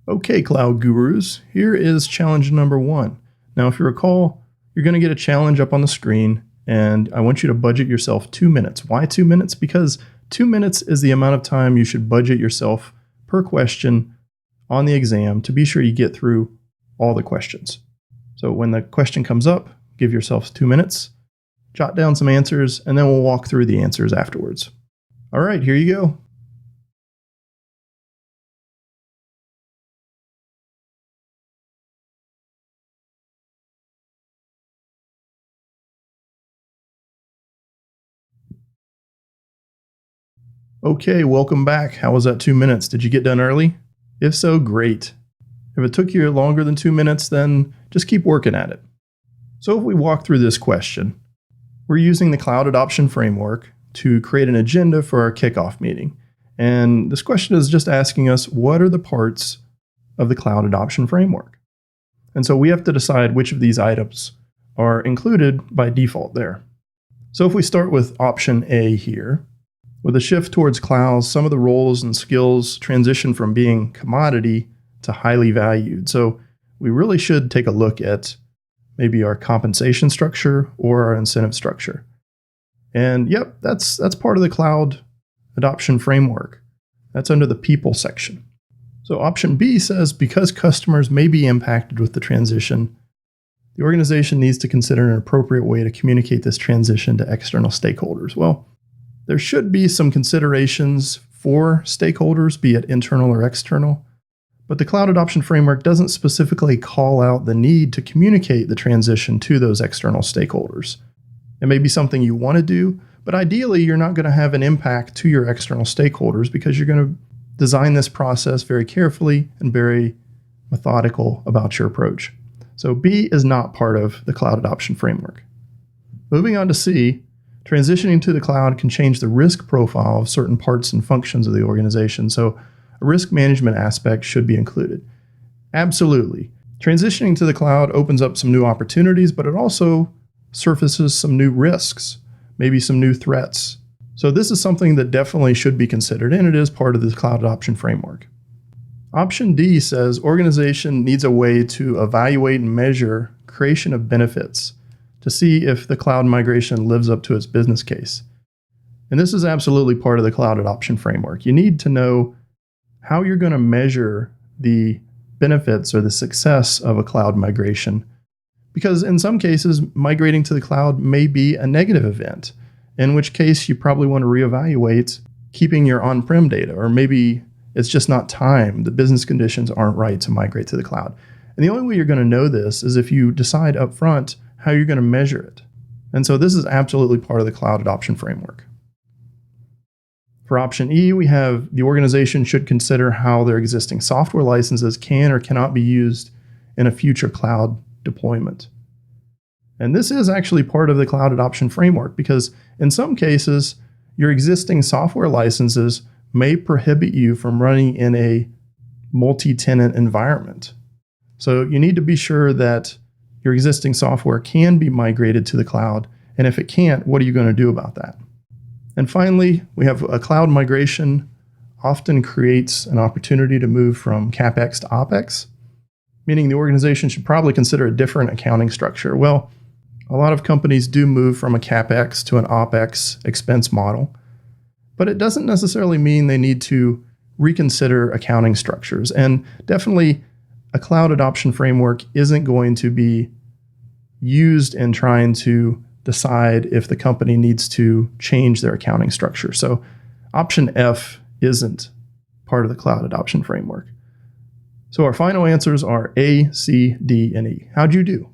Okay, cloud gurus, here is challenge number 1. Now, if you recall, you're going to get a challenge up on the screen, and I want you to budget yourself 2 minutes. Why 2 minutes? Because 2 minutes is the amount of time you should budget yourself per question on the exam to be sure you get through all the questions. So when the question comes up, give yourself 2 minutes, jot down some answers, and then we'll walk through the answers afterwards. All right, here you go. Okay, welcome back. How was that 2 minutes? Did you get done early? If so, great. If it took you longer than 2 minutes, then just keep working at it. So if we walk through this question, we're using the Cloud Adoption Framework to create an agenda for our kickoff meeting. And this question is just asking us, what are the parts of the Cloud Adoption Framework? And so we have to decide which of these items are included by default there. So if we start with option A here, with a shift towards clouds, some of the roles and skills transition from being commodity to highly valued. So we really should take a look at maybe our compensation structure or our incentive structure. And yep, that's part of the Cloud Adoption Framework. That's under the People section. So option B says, because customers may be impacted with the transition, the organization needs to consider an appropriate way to communicate this transition to external stakeholders. Well, there should be some considerations for stakeholders, be it internal or external, but the Cloud Adoption Framework doesn't specifically call out the need to communicate the transition to those external stakeholders. It may be something you want to do, but ideally you're not going to have an impact to your external stakeholders because you're going to design this process very carefully and very methodical about your approach. So B is not part of the Cloud Adoption Framework. Moving on to C, transitioning to the cloud can change the risk profile of certain parts and functions of the organization, so a risk management aspect should be included. Absolutely. Transitioning to the cloud opens up some new opportunities, but it also surfaces some new risks, maybe some new threats. So this is something that definitely should be considered, and it is part of the Cloud Adoption Framework. Option D says organization needs a way to evaluate and measure creation of benefits to see if the cloud migration lives up to its business case. And this is absolutely part of the Cloud Adoption Framework. You need to know how you're going to measure the benefits or the success of a cloud migration. Because in some cases, migrating to the cloud may be a negative event, in which case you probably want to reevaluate keeping your on-prem data, or maybe it's just not time. The business conditions aren't right to migrate to the cloud. And the only way you're going to know this is if you decide up front how you're going to measure it. And so this is absolutely part of the Cloud Adoption Framework. For option E, we have the organization should consider how their existing software licenses can or cannot be used in a future cloud deployment. And this is actually part of the Cloud Adoption Framework because in some cases, your existing software licenses may prohibit you from running in a multi-tenant environment. So you need to be sure that your existing software can be migrated to the cloud. And if it can't, what are you going to do about that? And finally, we have a cloud migration often creates an opportunity to move from CapEx to OpEx, meaning the organization should probably consider a different accounting structure. Well, a lot of companies do move from a CapEx to an OpEx expense model, but it doesn't necessarily mean they need to reconsider accounting structures. And definitely, a Cloud Adoption Framework isn't going to be used in trying to decide if the company needs to change their accounting structure. So option F isn't part of the Cloud Adoption Framework. So our final answers are A, C, D, and E. How'd you do?